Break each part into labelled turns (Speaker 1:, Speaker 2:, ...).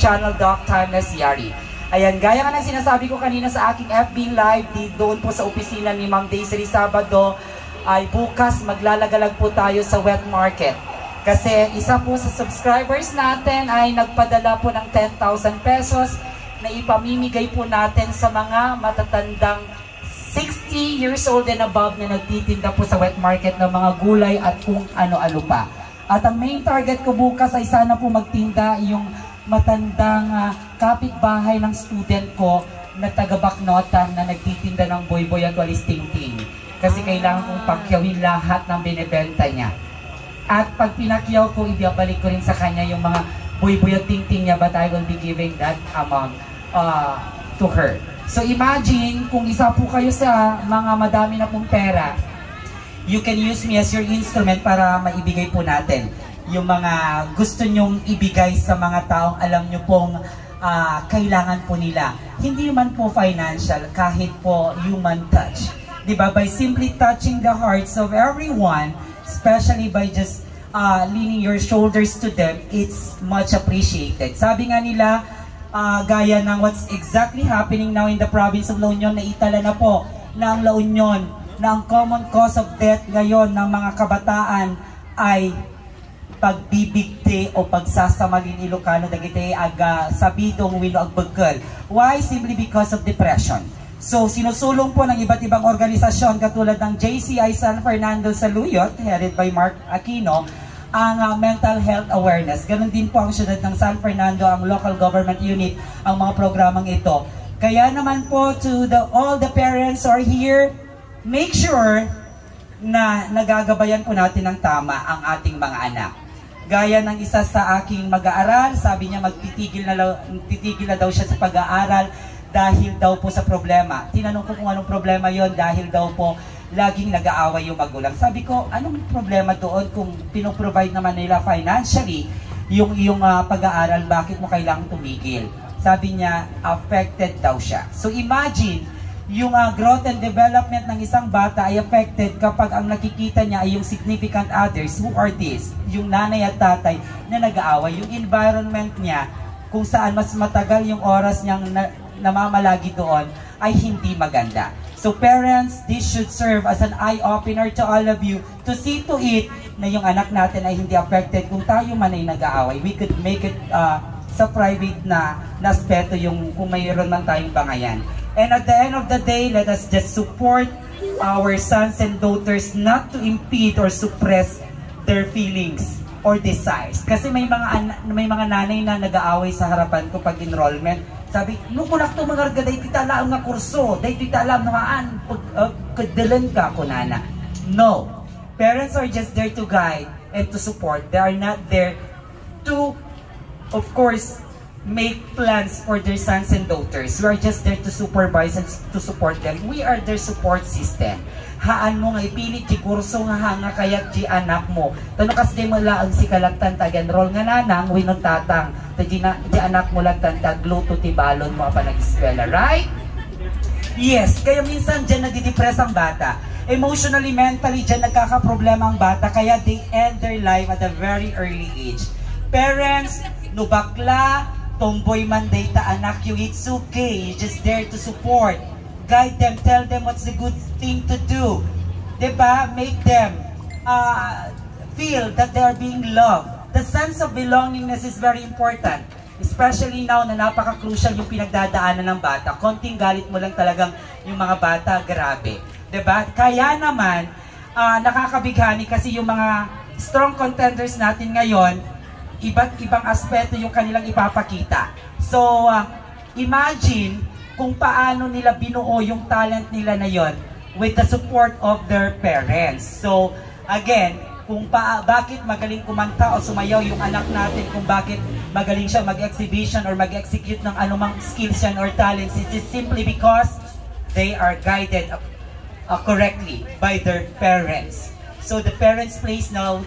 Speaker 1: channel, Doc Timeless Yari. Ayan, gaya nga ng sinasabi ko kanina sa aking FB Live, doon po sa opisina ni Ma'am Daisy Sabado, ay bukas maglalagalag po tayo sa wet market. Kasi isa po sa subscribers natin ay nagpadala po ng 10,000 pesos na ipamimigay po natin sa mga matatandang 60 years old and above na nagtitinda po sa wet market ng mga gulay at kung ano-ano pa. At ang main target ko bukas ay sana po magtinda yung matandang kapitbahay ng student ko na taga-Baknotan na nagtitinda ng boy-boy at walis ting-ting. Kasi kailangan kong pakyawin lahat ng binibenta niya. At pag pinakyaw ko, ibabalik ko rin sa kanya yung mga boy-boy at ting-ting niya, but I will be giving that amount to her. So imagine kung isa po kayo sa mga madami na pong pera, you can use me as your instrument para maibigay po natin yung mga gusto nyong ibigay sa mga taong alam nyo pong kailangan po nila. Hindi man po financial, kahit po human touch. Diba? By simply touching the hearts of everyone, especially by just leaning your shoulders to them, it's much appreciated. Sabi nga nila, gaya ng what's exactly happening now in the province of La Union, na itala na po ng La Union na ang common cause of death ngayon ng mga kabataan ay pagbibigti o pagsasamalin Ilocano dagiti aga sabidong wino agbagkel. Why? Simply because of depression. So sinusulong po ng iba't ibang organisasyon katulad ng JCI San Fernando Saluyot, headed by Mark Aquino, ang mental health awareness. Ganon din po ang syudad ng San Fernando, ang local government unit, ang mga programang ito. Kaya naman po to all the parents are here, make sure na nagagabayan po natin ng tama ang ating mga anak. Gaya ng isa sa aking mag-aaral, sabi niya magtitigil na daw siya sa pag-aaral dahil daw po sa problema. Tinanong ko kung anong problema yon, dahil daw po laging nag-aaway yung magulang. Sabi ko, anong problema doon kung pinoprovide naman nila financially yung iyong pag-aaral, bakit mo kailangang tumigil? Sabi niya, affected daw siya. So imagine, yung growth and development ng isang bata ay affected kapag ang nakikita niya ay yung significant others. Who are these? Yung nanay at tatay na nag-aaway. Yung environment niya, kung saan mas matagal yung oras niyang namamalagi doon, ay hindi maganda. So parents, this should serve as an eye-opener to all of you to see to it na yung anak natin ay hindi affected kung tayo man ay nag-aaway. We could make it sa private na aspeto yung kung mayroon man tayong bangayan. And at the end of the day, let us just support our sons and daughters not to impede or suppress their feelings or desires. Kasi may mga nanay na nag-aaway sa harapan ko pag enrollment. Sabi, nung kunak to mga day titalaam nga kurso, day titalaam naman, kadalan ka ko nana. No. Parents are just there to guide and to support. They are not there to, of course, make plans for their sons and daughters. We are just there to supervise and to support them. We are their support system. Haan mo nga ipilit di kurso nga hanga kayat di anak mo. Tano kasi di mo laang si kalagtan tag-enroll nga nanang winong tatang. Di anak mo lagtan tag-luto ti balon mo pa nag-eskwela, right? Yes, kaya minsan dyan nadidepress ang bata. Emotionally, mentally, dyan nagkakaproblema ang bata. Kaya they end their life at a very early age. Parents, no bakla, tomboy man data anak you, it's okay. You're just there to support. Guide them, tell them what's the good thing to do. Diba? Make them feel that they are being loved. The sense of belongingness is very important. Especially now na napaka-crucial yung pinagdadaanan ng bata. Konting galit mo lang talagang yung mga bata, grabe. Diba? Kaya naman, nakakabighani kasi yung mga strong contenders natin ngayon, iba't ibang aspeto yung kanilang ipapakita. So, imagine kung paano nila binuo yung talent nila na yon with the support of their parents. So, again, kung bakit magaling kumanta o sumayaw yung anak natin, kung bakit magaling siya mag-exhibition or mag-execute ng anumang skills yan or talents, it is simply because they are guided correctly by their parents. So the parents plays now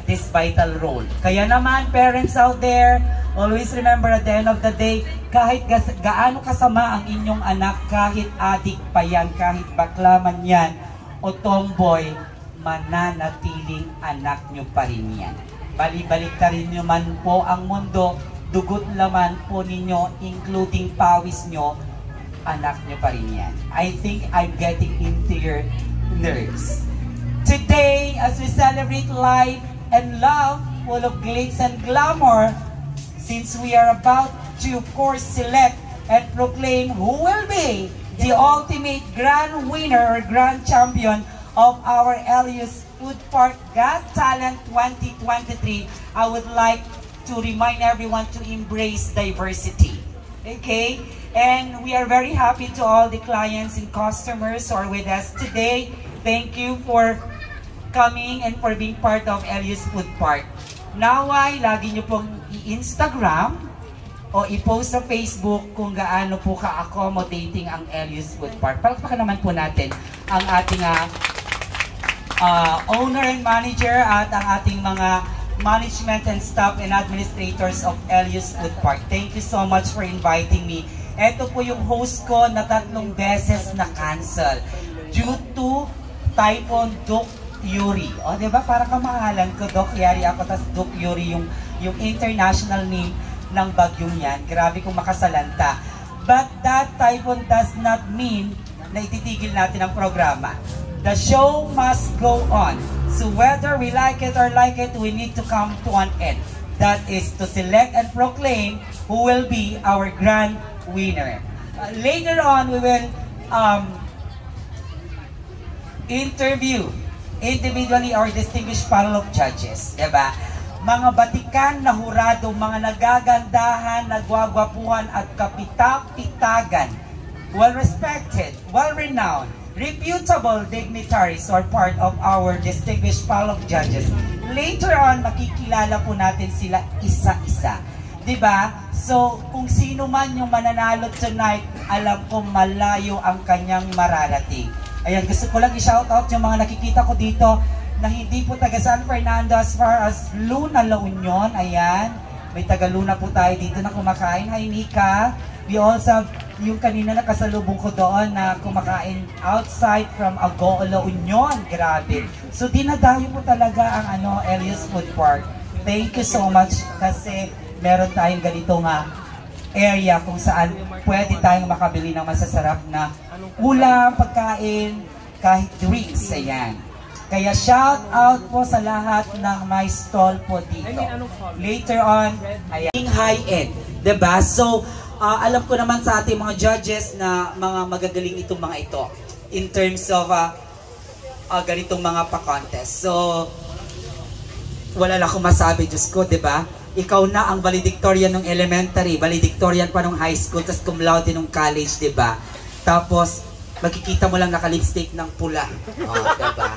Speaker 1: this vital role. Kaya naman, parents out there, always remember at the end of the day, kahit gaano kasama ang inyong anak, kahit adik pa yan, kahit bakla man yan, o tomboy, mananatiling anak nyo pa rin yan. Bali-balik ta rin nyo man po ang mundo, dugot laman po ninyo, including pawis nyo, anak nyo pa rin yan. I think I'm getting into your nerves. Today, as we celebrate life and love, full of glitz and glamour, since we are about to, of course, select and proclaim who will be the ultimate grand winner or grand champion of our Elius Food Park Got Talent 2023, I would like to remind everyone to embrace diversity. Okay? And we are very happy to all the clients and customers who are with us today. Thank you for coming and for being part of Elius Food Park. Naway, lagi nyo pong i-Instagram o i-post sa Facebook kung gaano po ka-accommodating ang Elius Food Park. Palakpakan naman po natin ang ating owner and manager at ang ating mga management and staff and administrators of Elius Food Park. Thank you so much for inviting me. Ito po yung host ko na 3 beses na cancel due to Typhoon Duke Yuri. O, diba? Parang kamahalan ko, Doc Yari ako, tas Duke Yuri yung international name ng bagyong yan. Grabe kong makasalanta. But that typhoon does not mean na ititigil natin ang programa. The show must go on. So whether we like it or like it, we need to come to an end. That is to select and proclaim who will be our grand winner. Later on, we will interview individually our distinguished panel of judges. Diba? Mga batikan na hurado, mga nagagandahan, nagwagwapuhan at kapitapitagan, well-respected, well-renowned, reputable dignitaries are part of our distinguished panel of judges. Later on, makikilala po natin sila isa-isa. Diba? So, kung sino man yung mananalo tonight, alam ko malayo ang kanyang mararating. Ayan, gusto ko lang i-shoutout yung mga nakikita ko dito na hindi po taga San Fernando as far as Luna, La Union. Ayan, may taga Luna po tayo dito na kumakain. Hi, Nika. We also have yung kanina na kasalubong ko doon na kumakain outside from Agoo, La Union. Grabe. So, dinadayo po talaga ang Elius Food Park. Thank you so much kasi meron tayong ganito nga area kung saan pwede tayong makabili ng masasarap na ulam, pagkain, kahit drinks. Ayan. Kaya shout out po sa lahat ng may stall po dito. Later on, ayan, high-end. Diba? So, alam ko naman sa ating mga judges na mga magagaling itong mga ito in terms of ganitong mga pa-contest. So, wala lang akong masabi, Diyos ko, diba? Ikaw na ang valedictorian ng elementary, valedictorian pa ng high school, tapos cum laude nung college, diba? Tapos, makikita mo lang naka-lipstick ng pula. Diba?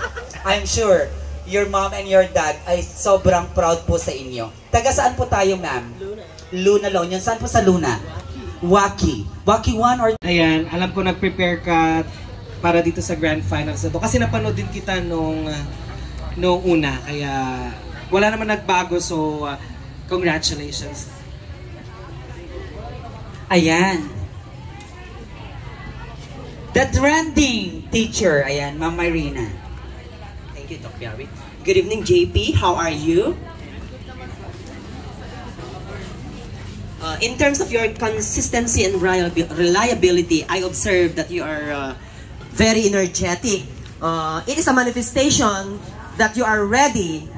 Speaker 1: I'm sure your mom and your dad ay sobrang proud po sa inyo. Taga saan po tayo, ma'am? Luna, La Union. Saan po sa Luna? Waki. Waki 1 or...
Speaker 2: Ayan, alam ko nag-prepare ka para dito sa Grand Finals na to. Kasi napanood din kita nung una. Kaya wala naman nagbago. So, congratulations.
Speaker 1: Ayan. The trending teacher. Ayan, Ma'am Marina.
Speaker 3: Thank you, Doc Yari. Good evening, JP. How are you? In terms of your consistency and reliability, I observe that you are very energetic. It is a manifestation that you are ready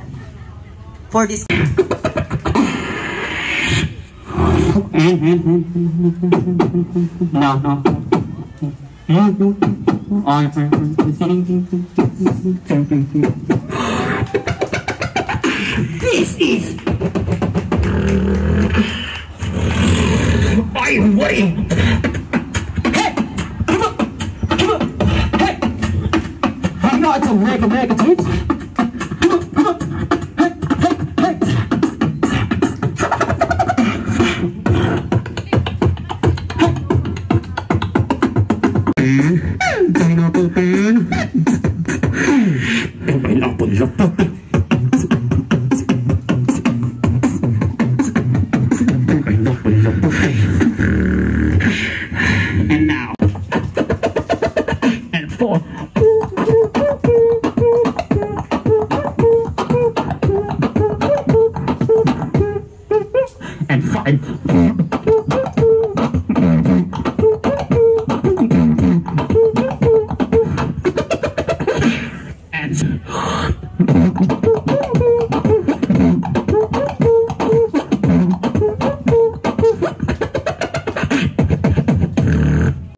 Speaker 3: for this.
Speaker 4: No. This is I'm waiting. Hey! Hey! I'm not a mega dude. Thank you.